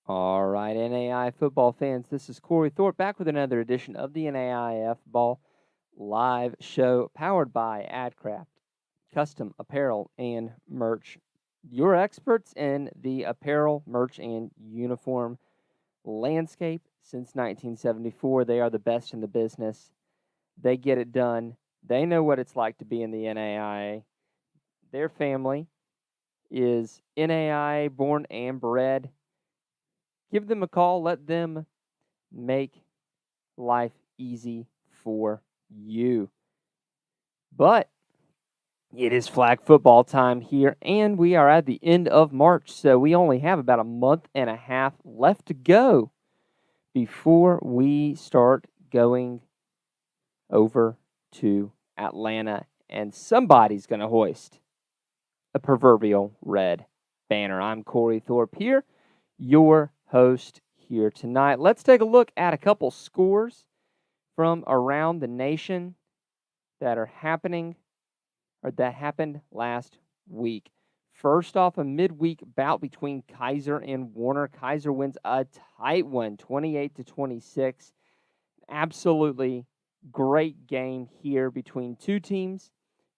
All right, NAI football fans, this is Cory Thorpe back with another edition of the NAIFBALL live show powered by AdCraft, custom apparel and merch. Your experts in the apparel, merch, and uniform landscape since 1974. They are the best in the business. They get it done. They know what it's like to be in the NAIA. Their family is NAIA born and bred. Give them a call. Let them make life easy for you. But it is flag football time here, and we are at the end of March, so we only have about a month and a half left to go before we start going over to Atlanta, and somebody's going to hoist a proverbial red banner. I'm Cory Thorpe here, your host here tonight. Let's take a look at a couple scores from around the nation that are happening or that happened last week. First off, a midweek bout between Kaiser and Warner. Kaiser wins a tight one, 28-26. Absolutely great game here between two teams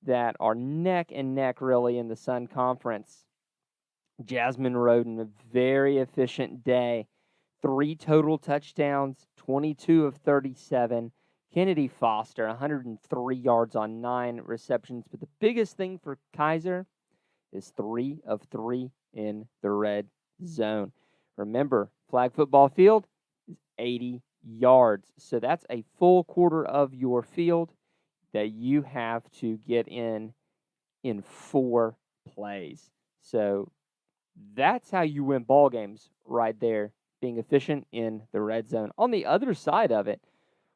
that are neck and neck really in the Sun Conference. Jasmine Roden, a very efficient day. 3 total touchdowns, 22 of 37. Kennedy Foster, 103 yards on 9 receptions. But the biggest thing for Kaiser is 3 of 3 in the red zone. Remember, flag football field is 80 yards. So that's a full quarter of your field that you have to get in 4 plays. So that's how you win ball games right there, being efficient in the red zone. On the other side of it,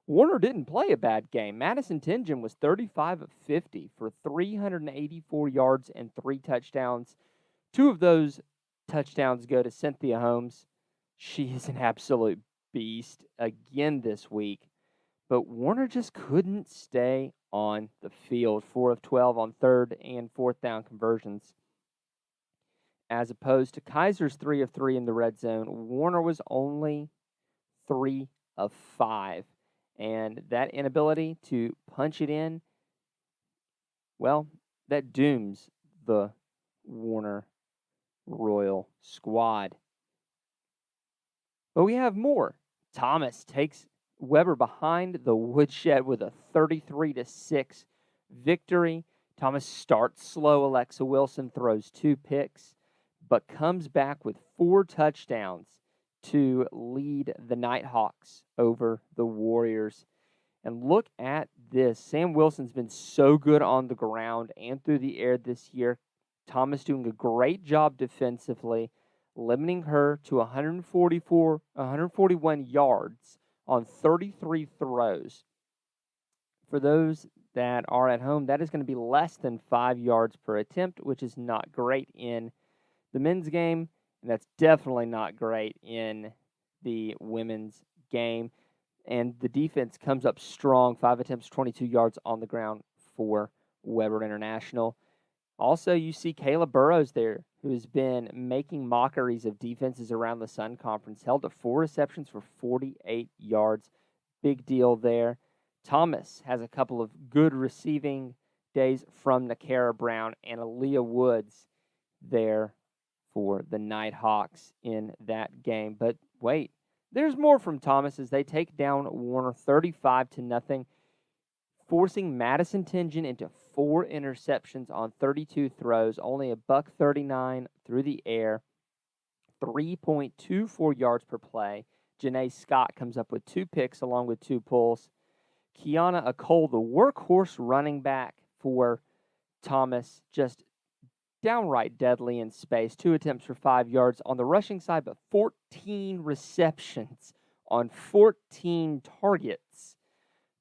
Warner didn't play a bad game. Madison Tingen was 35 of 50 for 384 yards and 3 touchdowns. 2 of those touchdowns go to Cynthia Holmes. She is an absolute beast again this week. But Warner just couldn't stay on the field. 4 of 12 on 3rd and 4th down conversions. As opposed to Kaiser's 3 of 3 in the red zone, Warner was only 3 of 5. And that inability to punch it in, well, that dooms the Warner Royal squad. But we have more. Thomas takes Weber behind the woodshed with a 33-6 victory. Thomas starts slow. Alexa Wilson throws 2 picks, but comes back with 4 touchdowns to lead the Nighthawks over the Warriors. And look at this. Sam Wilson's been so good on the ground and through the air this year. Thomas doing a great job defensively, limiting her to 141 yards on 33 throws. For those that are at home, that is going to be less than 5 yards per attempt, which is not great in the men's game. And that's definitely not great in the women's game. And the defense comes up strong. 5 attempts, 22 yards on the ground for Weber International. Also, you see Kayla Burrows there, who has been making mockeries of defenses around the Sun Conference. Held to 4 receptions for 48 yards. Big deal there. Thomas has a couple of good receiving days from Nakara Brown and Aaliyah Woods there for the Nighthawks in that game. But wait, there's more from Thomas as they take down Warner 35-0, forcing Madison Tingen into 4 interceptions on 32 throws, only a $139 through the air, 3.24 yards per play. Janae Scott comes up with 2 picks along with 2 pulls. Kiana Acole, the workhorse running back for Thomas, just downright deadly in space. 2 attempts for 5 yards on the rushing side, but 14 receptions on 14 targets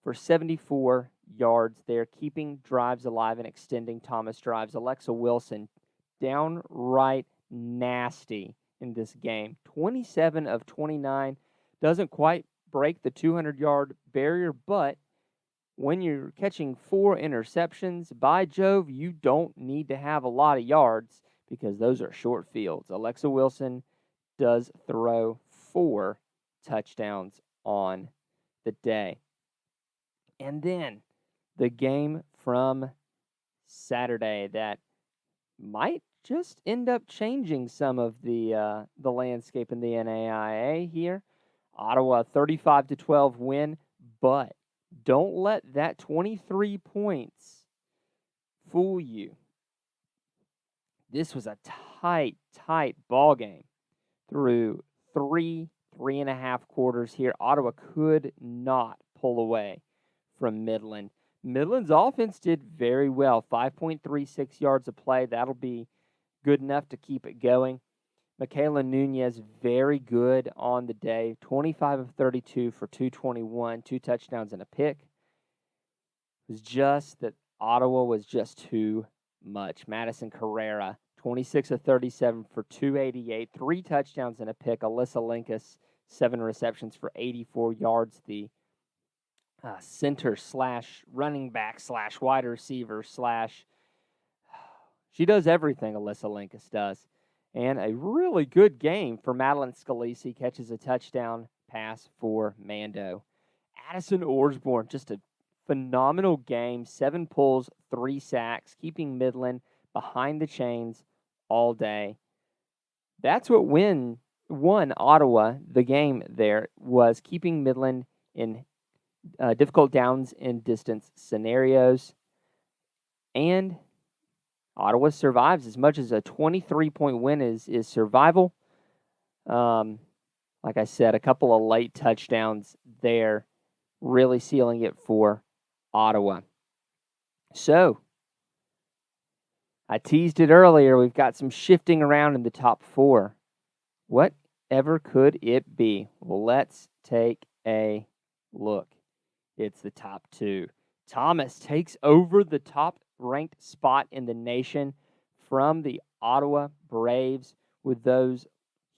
for 74 yards there, keeping drives alive and extending Thomas drives. Alexa Wilson, downright nasty in this game. 27 of 29, doesn't quite break the 200-yard barrier, but when you're catching 4 interceptions, by Jove, you don't need to have a lot of yards because those are short fields. Alexa Wilson does throw 4 touchdowns on the day. And then the game from Saturday that might just end up changing some of the landscape in the NAIA here. Ottawa 35-12 win, but don't let that 23 points fool you. This was a tight ball game through 3.5 quarters here. Ottawa could not pull away from Midland. Midland's offense did very well, 5.36 yards a play. That'll be good enough to keep it going. Michaela Nunez, very good on the day, 25 of 32 for 221, 2 touchdowns and a pick. It was just that Ottawa was just too much. Madison Carrera, 26 of 37 for 288, 3 touchdowns and a pick. Alyssa Linkus, 7 receptions for 84 yards. The center slash running back slash wide receiver slash. She does everything Alyssa Linkus does. And a really good game for Madeline Scalisi, catches a touchdown pass for Mando. Addison Orsborn, just a phenomenal game, 7 pulls, 3 sacks, keeping Midland behind the chains all day. That's what won Ottawa the game there, was keeping Midland in difficult downs and distance scenarios. And Ottawa survives. As much as a 23-point win is survival. Like I said, a couple of late touchdowns there, really sealing it for Ottawa. So, I teased it earlier. We've got some shifting around in the top 4. Whatever could it be? Well, let's take a look. It's the top 2. Thomas takes over the top-ranked spot in the nation from the Ottawa Braves with those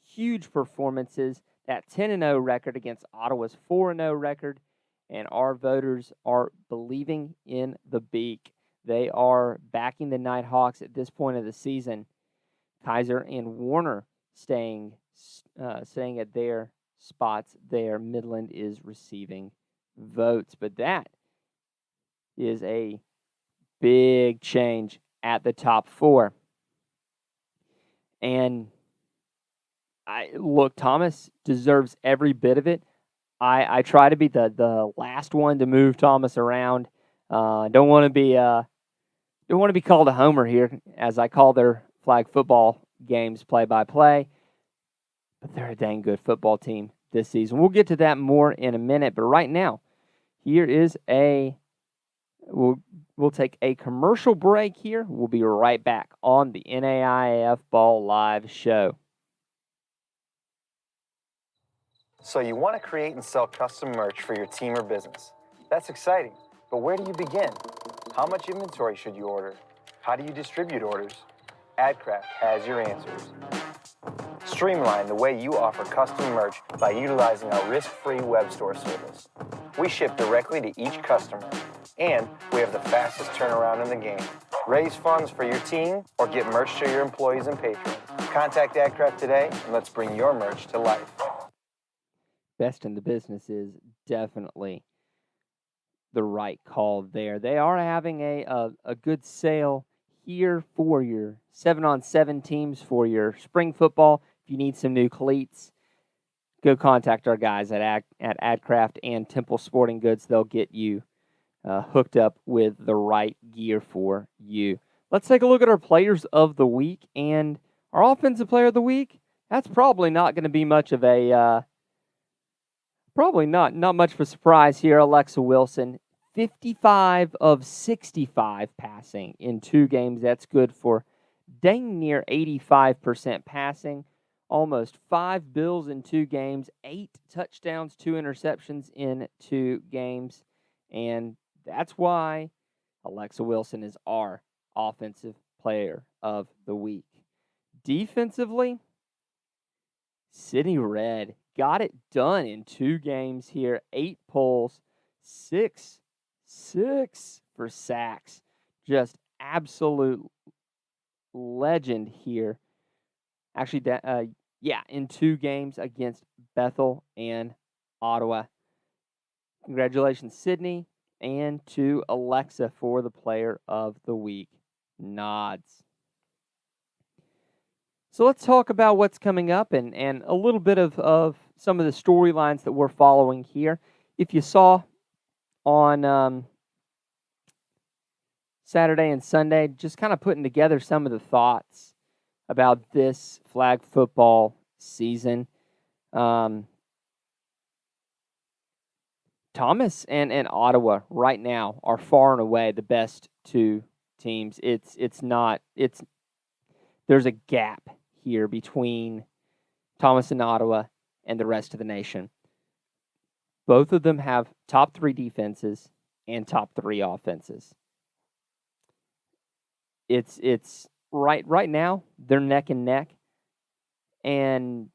huge performances, that 10-0 record against Ottawa's 4-0 record, and our voters are believing in the Beak. They are backing the Nighthawks at this point of the season. Kaiser and Warner staying at their spots there. Midland is receiving votes, but that is a big change at the top 4. And Thomas deserves every bit of it. I try to be the last one to move Thomas around. Don't want to be called a homer here, as I call their flag football games play-by-play. But they're a dang good football team this season. We'll get to that more in a minute. But right now, here is we'll take a commercial break here. We'll be right back on the NAIAF Ball Live Show. So you want to create and sell custom merch for your team or business. That's exciting, but where do you begin? How much inventory should you order? How do you distribute orders? AdCraft has your answers. Streamline the way you offer custom merch by utilizing our risk-free web store service. We ship directly to each customer, and we have the fastest turnaround in the game. Raise funds for your team or get merch to your employees and patrons. Contact AdCraft today, and let's bring your merch to life. Best in the business is definitely the right call there. They are having a good sale here for your 7-on-7 teams for your spring football. If you need some new cleats, go contact our guys at AdCraft and Temple Sporting Goods. They'll get you hooked up with the right gear for you. Let's take a look at our players of the week. And our offensive player of the week, that's probably not going to be much of a probably not much of a surprise here. Alexa Wilson, 55 of 65 passing in 2 games. That's good for dang near 85% passing. Almost 5 bills in 2 games, 8 touchdowns, 2 interceptions in 2 games. And that's why Alexa Wilson is our offensive player of the week. Defensively, Sydney Red got it done in 2 games here. 8 pulls, 6 for sacks. Just absolute legend here. Actually, in 2 games against Bethel, and Ottawa. Congratulations, Sydney, and to Alexa for the Player of the Week. Nods. So let's talk about what's coming up and a little bit of some of the storylines that we're following here. If you saw on Saturday and Sunday, just kind of putting together some of the thoughts about this flag football season. Thomas and Ottawa right now are far and away the best two teams. There's a gap here between Thomas and Ottawa and the rest of the nation. Both of them have top 3 defenses and top 3 offenses. It's right now they're neck and neck. And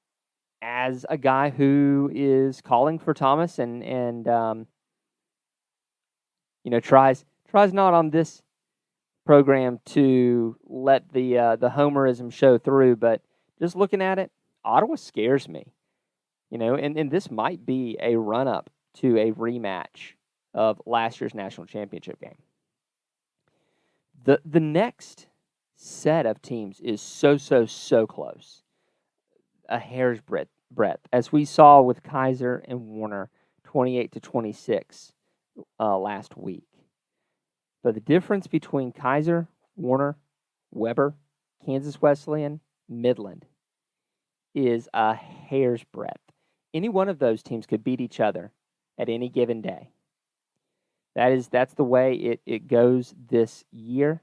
as a guy who is calling for Thomas and tries not on this program to let the homerism show through, but just looking at it, Ottawa scares me. And this might be a run-up to a rematch of last year's national championship game. The next set of teams is so close. A hair's breadth, as we saw with Kaiser and Warner, 28-26 last week. But the difference between Kaiser, Warner, Weber, Kansas Wesleyan, Midland is a hair's breadth. Any one of those teams could beat each other at any given day. That's the way it goes this year.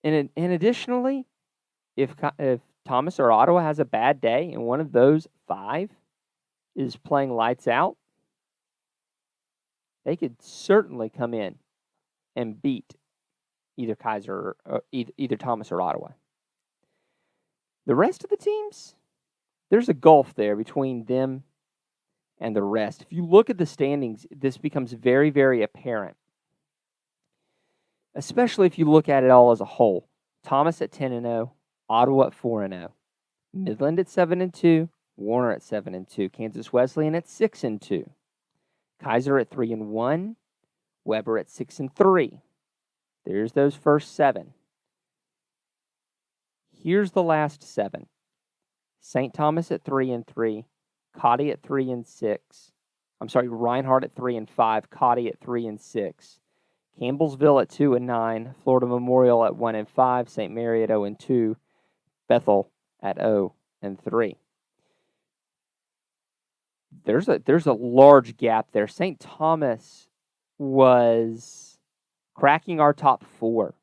And additionally, if Thomas or Ottawa has a bad day and one of those 5 is playing lights out, they could certainly come in and beat either Kaiser or either Thomas or Ottawa. The rest of the teams, there's a gulf there between them and the rest. If you look at the standings, this becomes very, very apparent, especially if you look at it all as a whole. Thomas at 10-0, Ottawa at 4-0, Midland at 7-2, Warner at 7-2, Kansas Wesleyan at 6-2, Kaiser at 3-1, Weber at 6-3. There's those first 7. Here's the last 7. St. Thomas at 3-3, Cotty at 3-6. Reinhardt at 3-5, Cotty at 3-6. Campbellsville at 2-9, Florida Memorial at 1-5, St. Mary at 0-2, Bethel at 0-3. There's a large gap there. St. Thomas was cracking our top 4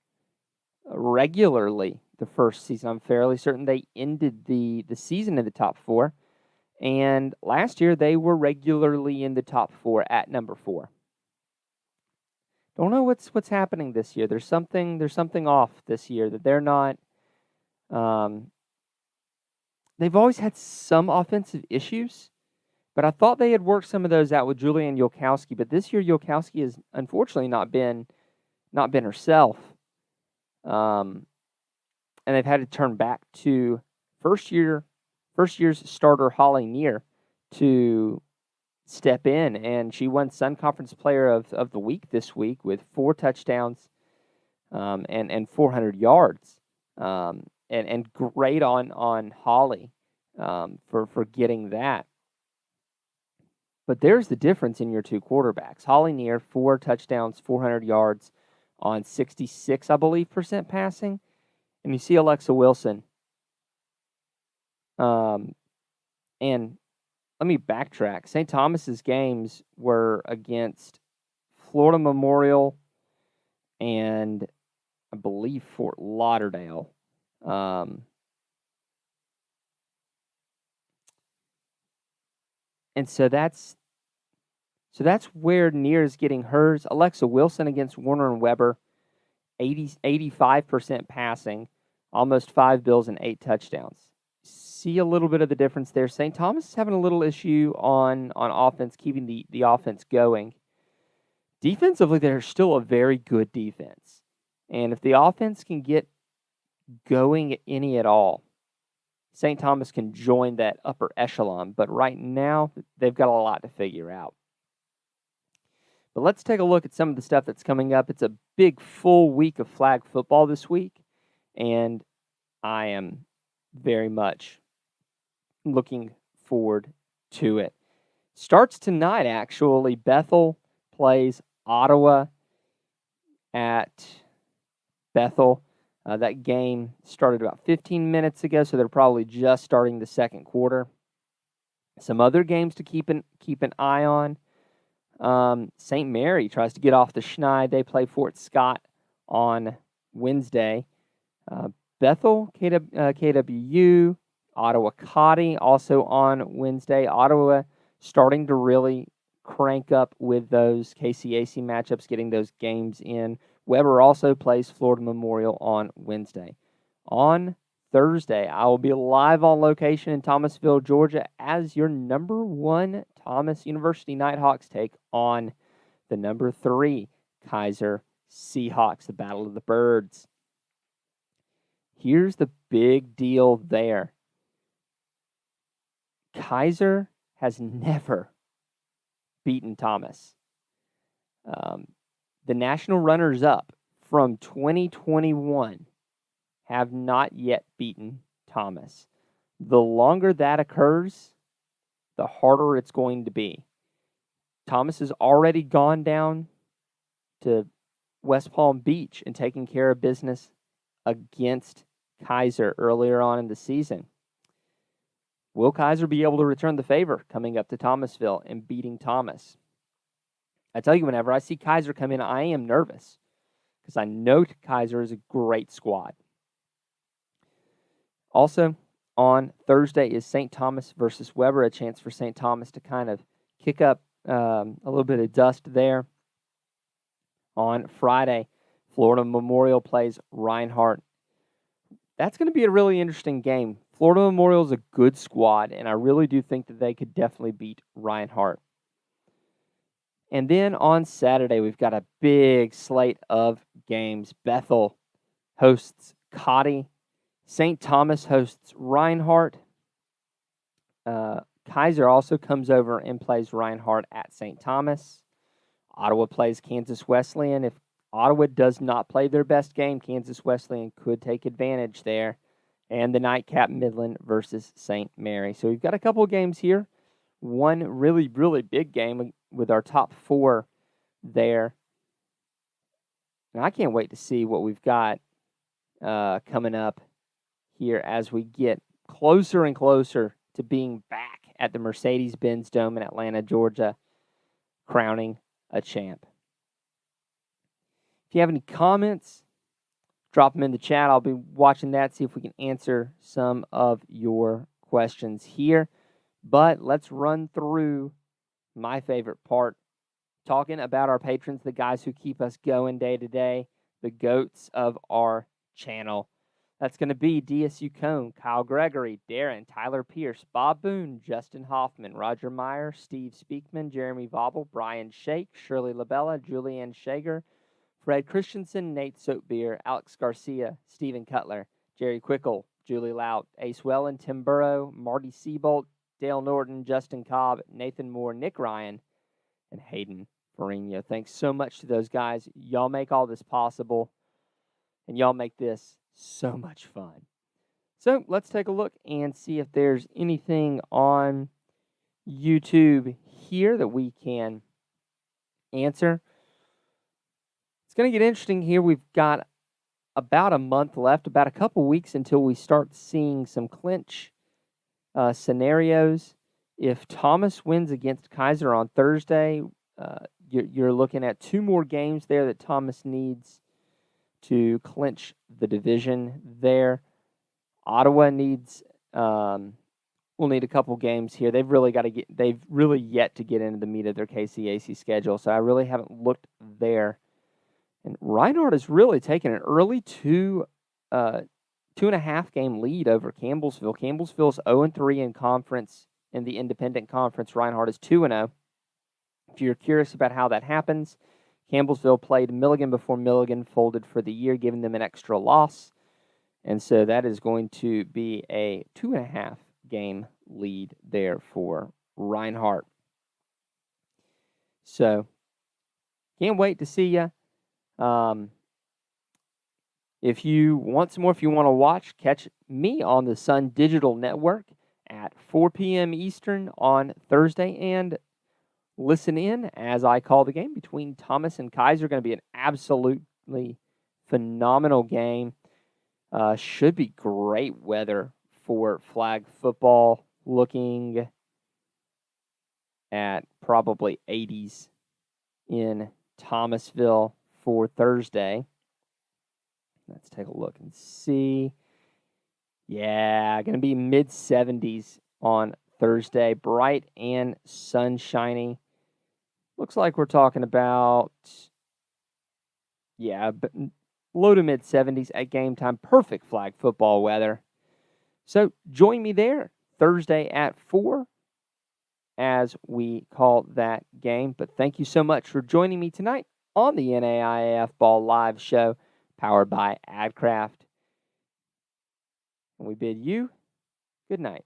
regularly the first season. I'm fairly certain they ended the season in the top 4, and last year they were regularly in the top 4 at number 4. Don't know what's happening this year. There's something off this year that they're not. They've always had some offensive issues, but I thought they had worked some of those out with Julianne Yolkowski. But this year, Yolkowski has unfortunately not been herself, and they've had to turn back to first year's starter Holly Neer to step in, and she won Sun Conference Player of the Week this week with 4 touchdowns and 400 yards. And great on Holly for getting that. But there's the difference in your 2 quarterbacks. Holly Neer, 4 touchdowns, 400 yards on 66, I believe, % passing. And you see Alexa Wilson. And let me backtrack. St. Thomas's games were against Florida Memorial and I believe Fort Lauderdale. And so that's where Neer is getting hers. Alexa Wilson against Warner and Weber, 85% passing, almost 5 bills and 8 touchdowns. See a little bit of the difference there. St. Thomas is having a little issue on offense, keeping the offense going. Defensively, they're still a very good defense. And if the offense can get going any at all, St. Thomas can join that upper echelon, but right now they've got a lot to figure out. But let's take a look at some of the stuff that's coming up. It's a big full week of flag football this week, and I am very much looking forward to it. Starts tonight, actually. Bethel plays Ottawa at Bethel. That game started about 15 minutes ago, so they're probably just starting the second quarter. Some other games to keep an eye on. St. Mary tries to get off the schneid. They play Fort Scott on Wednesday. Bethel, KWU, Ottawa Cotty also on Wednesday. Ottawa starting to really crank up with those KCAC matchups, getting those games in. Weber also plays Florida Memorial on Wednesday. On Thursday, I will be live on location in Thomasville, Georgia, as your number 1 Thomas University Nighthawks take on the number 3 Kaiser Seahawks, the Battle of the Birds. Here's the big deal there. Kaiser has never beaten Thomas. The national runners-up from 2021 have not yet beaten Thomas. The longer that occurs, the harder it's going to be. Thomas has already gone down to West Palm Beach and taken care of business against Kaiser earlier on in the season. Will Kaiser be able to return the favor coming up to Thomasville and beating Thomas? I tell you, whenever I see Kaiser come in, I am nervous because I know Kaiser is a great squad. Also, on Thursday is St. Thomas versus Weber, a chance for St. Thomas to kind of kick up a little bit of dust there. On Friday, Florida Memorial plays Reinhardt. That's going to be a really interesting game. Florida Memorial is a good squad, and I really do think that they could definitely beat Reinhardt. And then on Saturday, we've got a big slate of games. Bethel hosts Cotty. St. Thomas hosts Reinhardt. Kaiser also comes over and plays Reinhardt at St. Thomas. Ottawa plays Kansas Wesleyan. If Ottawa does not play their best game, Kansas Wesleyan could take advantage there. And the nightcap, Midland versus St. Mary. So we've got a couple of games here. One really, really big game with our top 4 there. And I can't wait to see what we've got coming up here as we get closer and closer to being back at the Mercedes-Benz Dome in Atlanta, Georgia, crowning a champ. If you have any comments, drop them in the chat. I'll be watching that, see if we can answer some of your questions here. But let's run through my favorite part, talking about our patrons, the guys who keep us going day to day, the GOATs of our channel. That's going to be DSU Cone, Kyle Gregory, Darren, Tyler Pierce, Bob Boone, Justin Hoffman, Roger Meyer, Steve Speakman, Jeremy Vobble, Brian Shake, Shirley Labella, Julianne Shager, Fred Christensen, Nate Soapbeer, Alex Garcia, Stephen Cutler, Jerry Quickle, Julie Lout, Ace Wellen, Tim Burrow, Marty Seabolt, Dale Norton, Justin Cobb, Nathan Moore, Nick Ryan, and Hayden Ferrigno. Thanks so much to those guys. Y'all make all this possible, and y'all make this so much fun. So let's take a look and see if there's anything on YouTube here that we can answer. It's going to get interesting here. We've got about a month left, about a couple weeks until we start seeing some clinch scenarios. If Thomas wins against Kaiser on Thursday, you're looking at 2 more games there that Thomas needs to clinch the division there. Ottawa needs will need a couple games here. They've really yet to get into the meat of their KCAC schedule, so I really haven't looked there. And Reinhardt has really taken an early 2.5 game lead over Campbellsville. Campbellsville's 0-3 in conference, in the independent conference. Reinhardt is 2-0. If you're curious about how that happens, Campbellsville played Milligan before Milligan folded for the year, giving them an extra loss. And so that is going to be a 2.5 game lead there for Reinhardt. So can't wait to see you. If you want some more, if you want to watch, catch me on the Sun Digital Network at 4 p.m. Eastern on Thursday, and listen in as I call the game between Thomas and Kaiser. Going to be an absolutely phenomenal game. Should be great weather for flag football. Looking at probably 80s in Thomasville for Thursday. Let's take a look and see. Yeah, going to be mid-70s on Thursday. Bright and sunshiny. Looks like we're talking about, low to mid-70s at game time. Perfect flag football weather. So join me there Thursday at 4 as we call that game. But thank you so much for joining me tonight on the NAIAF Ball Live Show, powered by AdCraft. And we bid you good night.